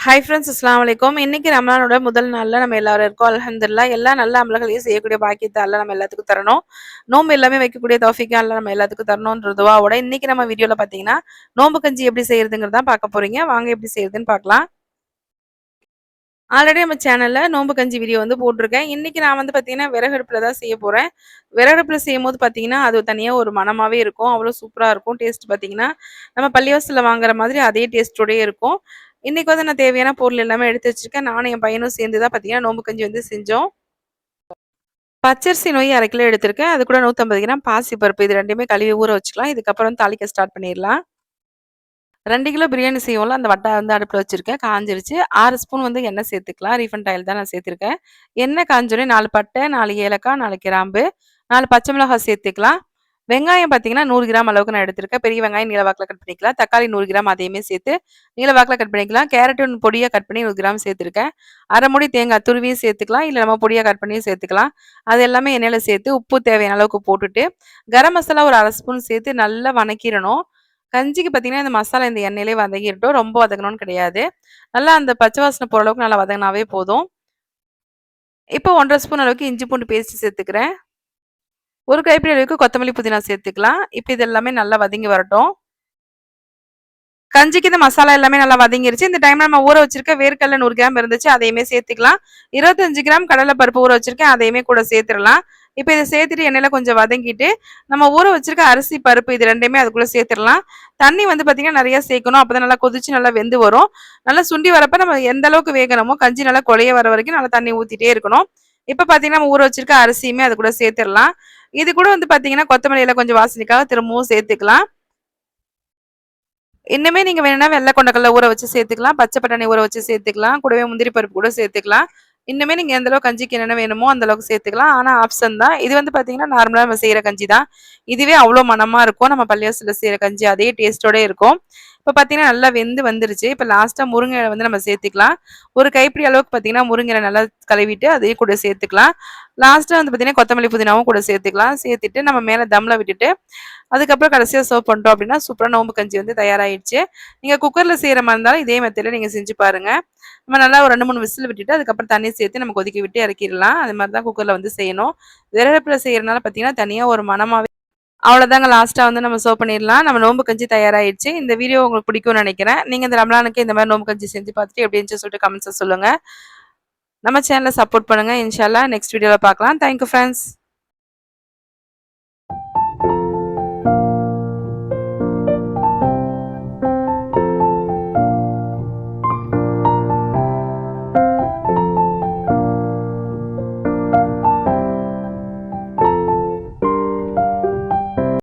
Hi friends, அஸ்ஸலாமு அலைக்கும். இன்னைக்கு ரமலானோட முதல் நாள்ல நம்ம எல்லாரும் இருக்கோம். அல்ஹம்துலில்லாஹ். எல்லா நல்ல அமல்களையும் செய்யக்கூடிய பாக்கியத்தை அல்லாஹ் நம்ம எல்லாத்துக்கும் தரணும். நோன்பு எல்லாமே வைக்கக்கூடிய தௌஃபீக்க அல்லாஹ் நம்ம எல்லாத்துக்கும் தரணும்ன்ற துவாவோட இன்னைக்கு நம்ம வீடியோல பாத்தீங்கன்னா நோன்பு கஞ்சி எப்படி செய்யறதுங்கிறத பார்க்க போறீங்க. வாங்க எப்படி செய்யறதுன்னு பார்க்கலாம். ஆல்ரெடி நம்ம சேனல்ல நோன்பு கஞ்சி வீடியோ வந்து போட்டிருக்கேன். இன்னைக்கு நான் வந்து பாத்தீங்கன்னா விறகடுப்புல தான் செய்ய போறேன். விறகடுப்புல செய்யும்போது பாத்தீங்கன்னா அது தனியா ஒரு மணமாவே இருக்கும். அவ்வளோ சூப்பரா இருக்கும். டேஸ்ட் பாத்தீங்கன்னா நம்ம பள்ளிவாசல்ல வாங்குற மாதிரி அதே டேஸ்டோடயே இருக்கும். இன்னைக்கு வந்து நான் தேவையான பொருள் எல்லாமே எடுத்து வச்சிருக்கேன். நானும் என் பையனும் சேர்ந்து தான் பாத்தீங்கன்னா நோம்பு கஞ்சி வந்து செஞ்சோம். பச்சரிசி நொய் 1/2 கிலோ எடுத்திருக்கேன். அது கூட 150 கிராம் பாசி பருப்பு. இது 2மே கழுவி ஊற வச்சுக்கலாம். இதுக்கப்புறம் வந்து தாளிக்க ஸ்டார்ட் பண்ணிடலாம். 2 கிலோ பிரியாணி செய்வோம்ல, அந்த வட்டா வந்து அடுப்புல வச்சிருக்கேன். காஞ்சிருச்சு. 6 ஸ்பூன் வந்து எண்ணெய் சேர்த்துக்கலாம். ரீஃபண்ட் ஆயில் தான் நான் சேர்த்திருக்கேன். எண்ணெய் காஞ்சோனே 4 பட்டை, 4 ஏலக்காய், 4 கிராம்பு, 4 பச்சை மிளகாய் சேர்த்துக்கலாம். வெங்காயம் பார்த்தீங்கன்னா 100 கிராம் அளவுக்கு நான் எடுத்திருக்கேன். பெரிய வெங்காயம் நீள வாக்குல கட் பண்ணிக்கலாம். தக்காளி 100 கிராம் அதையுமே சேர்த்து நீள வாக்குல கட் பண்ணிக்கலாம். கேரட் பொடியா கட் பண்ணி 100 கிராம் சேர்த்திருக்கேன். 1/2 மூடி தேங்காய் துருவியும் சேர்த்துக்கலாம். இல்ல நம்ம பொடியா கட் பண்ணியும் சேர்த்துக்கலாம். அது எல்லாமே எண்ணெயில சேர்த்து உப்பு தேவையான அளவுக்கு போட்டுட்டு, கரம் மசாலா ஒரு 1/2 ஸ்பூன் சேர்த்து நல்லா வணக்கிரணும். கஞ்சிக்கு பார்த்தீங்கன்னா, இந்த மசாலா இந்த எண்ணெயிலே வதங்கிரட்டும். ரொம்ப வதக்கணும்னு கிடையாது. நல்லா அந்த பச்சை வாசனை போற அளவுக்கு நல்லா வதங்கினாவே போதும். இப்போ 1 1/2 ஸ்பூன் அளவுக்கு இஞ்சி பூண்டு பேஸ்ட் சேர்த்துக்கிறேன். ஒரு கைப்பிடி அளவுக்கு கொத்தமல்லி, புதினா சேர்த்துக்கலாம். இப்ப இது எல்லாமே நல்லா வதங்கி வரட்டும். கஞ்சிக்கு இந்த மசாலா எல்லாமே நல்லா வதங்கிருச்சு. இந்த டைம்ல நம்ம ஊற வச்சிருக்க வேர்க்கடலை 100 கிராம் இருந்துச்சு. அதையுமே சேர்த்துக்கலாம். 25 கிராம் கடலை பருப்பு ஊற வச்சிருக்கேன். அதையுமே கூட சேர்த்துடலாம். இப்ப இதை சேர்த்துட்டு எண்ணெயில கொஞ்சம் வதங்கிட்டு, நம்ம ஊற வச்சிருக்க அரிசி, பருப்பு இது 2மே அதுக்குள்ள சேர்த்துடலாம். தண்ணி வந்து பாத்தீங்கன்னா நிறைய சேர்க்கணும். அப்பதான் நல்லா கொதிச்சு நல்லா வெந்து வரும். நல்லா சுண்டி வரப்ப நம்ம எந்த அளவுக்கு வேகணுமோ கஞ்சி நல்லா கொலைய வர வரைக்கும் நல்லா தண்ணி ஊத்திட்டே இருக்கணும். இப்ப பாத்தீங்கன்னா நம்ம ஊற வச்சிருக்க அரிசியுமே அது கூட சேர்த்துடலாம். இது கூட வந்து பாத்தீங்கன்னா கொத்தமல்லி இலை கொஞ்சம் வாசனைக்காக திரும்பவும் சேர்த்துக்கலாம். இன்னுமே நீங்க வேணும்னா வெள்ளை கொண்டக்கடலை ஊற வச்சு சேர்த்துக்கலாம். பச்சை பட்டாணி ஊற வச்சு சேர்த்துக்கலாம். கூடவே முந்திரி பருப்பு கூட சேர்த்துக்கலாம். இன்னுமே நீங்க எந்த அளவுக்கு கஞ்சிக்கு என்னென்ன வேணுமோ அந்த அளவுக்கு சேர்த்துக்கலாம். ஆனா ஆப்ஷன் தான். இது வந்து பாத்தீங்கன்னா நார்மலா நம்ம செய்யற கஞ்சி தான். இதுவே அவ்வளோ மணமா இருக்கும். நம்ம பள்ளிவாசல்ல செய்யற கஞ்சி அதே டேஸ்டோட இருக்கும். இப்ப பாத்தீங்கன்னா நல்லா வெந்து வந்துருச்சு. இப்ப லாஸ்ட்டா முருங்கை இலை வந்து நம்ம சேர்த்துக்கலாம். ஒரு கைப்பிடி அளவுக்கு பாத்தீங்கன்னா முருங்கை இலை நல்லா கழுவிட்டு அதையும் கூட சேர்த்துக்கலாம். லாஸ்ட்டா வந்து பாத்தீங்கன்னா கொத்தமல்லி புதினாவும் கூட சேர்த்துக்கலாம். சேர்த்துட்டு நம்ம மேல தம்ல விட்டுட்டு அதுக்கப்புறம் கடைசியா சர்வ் பண்ணிட்டோம் அப்படின்னா சூப்பரா நோம்பு கஞ்சி வந்து தயாராகிடுச்சு. நீங்க குக்கர்ல செய்யற மாதிரி இருந்தாலும் இதே மெத்தட்ல நீங்க செஞ்சு பாருங்க. நம்ம நல்லா ஒரு 2 3 விசில் விட்டுட்டு அதுக்கப்புறம் தண்ணி சேர்த்து நம்ம கொதிக்க விட்டு இறக்கிடலாம். அது மாதிரி தான் குக்கர்ல வந்து செய்யணும். விறகடுப்புல செய்யறதுனால பாத்தீங்கன்னா தனியா ஒரு மணமாவே அவ்வளோதாங்க. லாஸ்ட்டா வந்து நம்ம சர்வ் பண்ணிடலாம். நம்ம நோம்பு கஞ்சி தயாராகிடுச்சு. இந்த வீடியோ உங்களுக்கு பிடிக்கும்னு நினைக்கிறேன். நீங்க இந்த ரமலானுக்கு இந்த மாதிரி நோம்பு கஞ்சி செஞ்சு பார்த்துட்டு எப்படி இருந்துச்சு சொல்லிட்டு கமெண்ட்ஸ்ல சொல்லுங்க. நம்ம சேனலை சப்போர்ட் பண்ணுங்க. இன்ஷால்லா நெக்ஸ்ட் வீடியோல பார்க்கலாம். Thank you friends.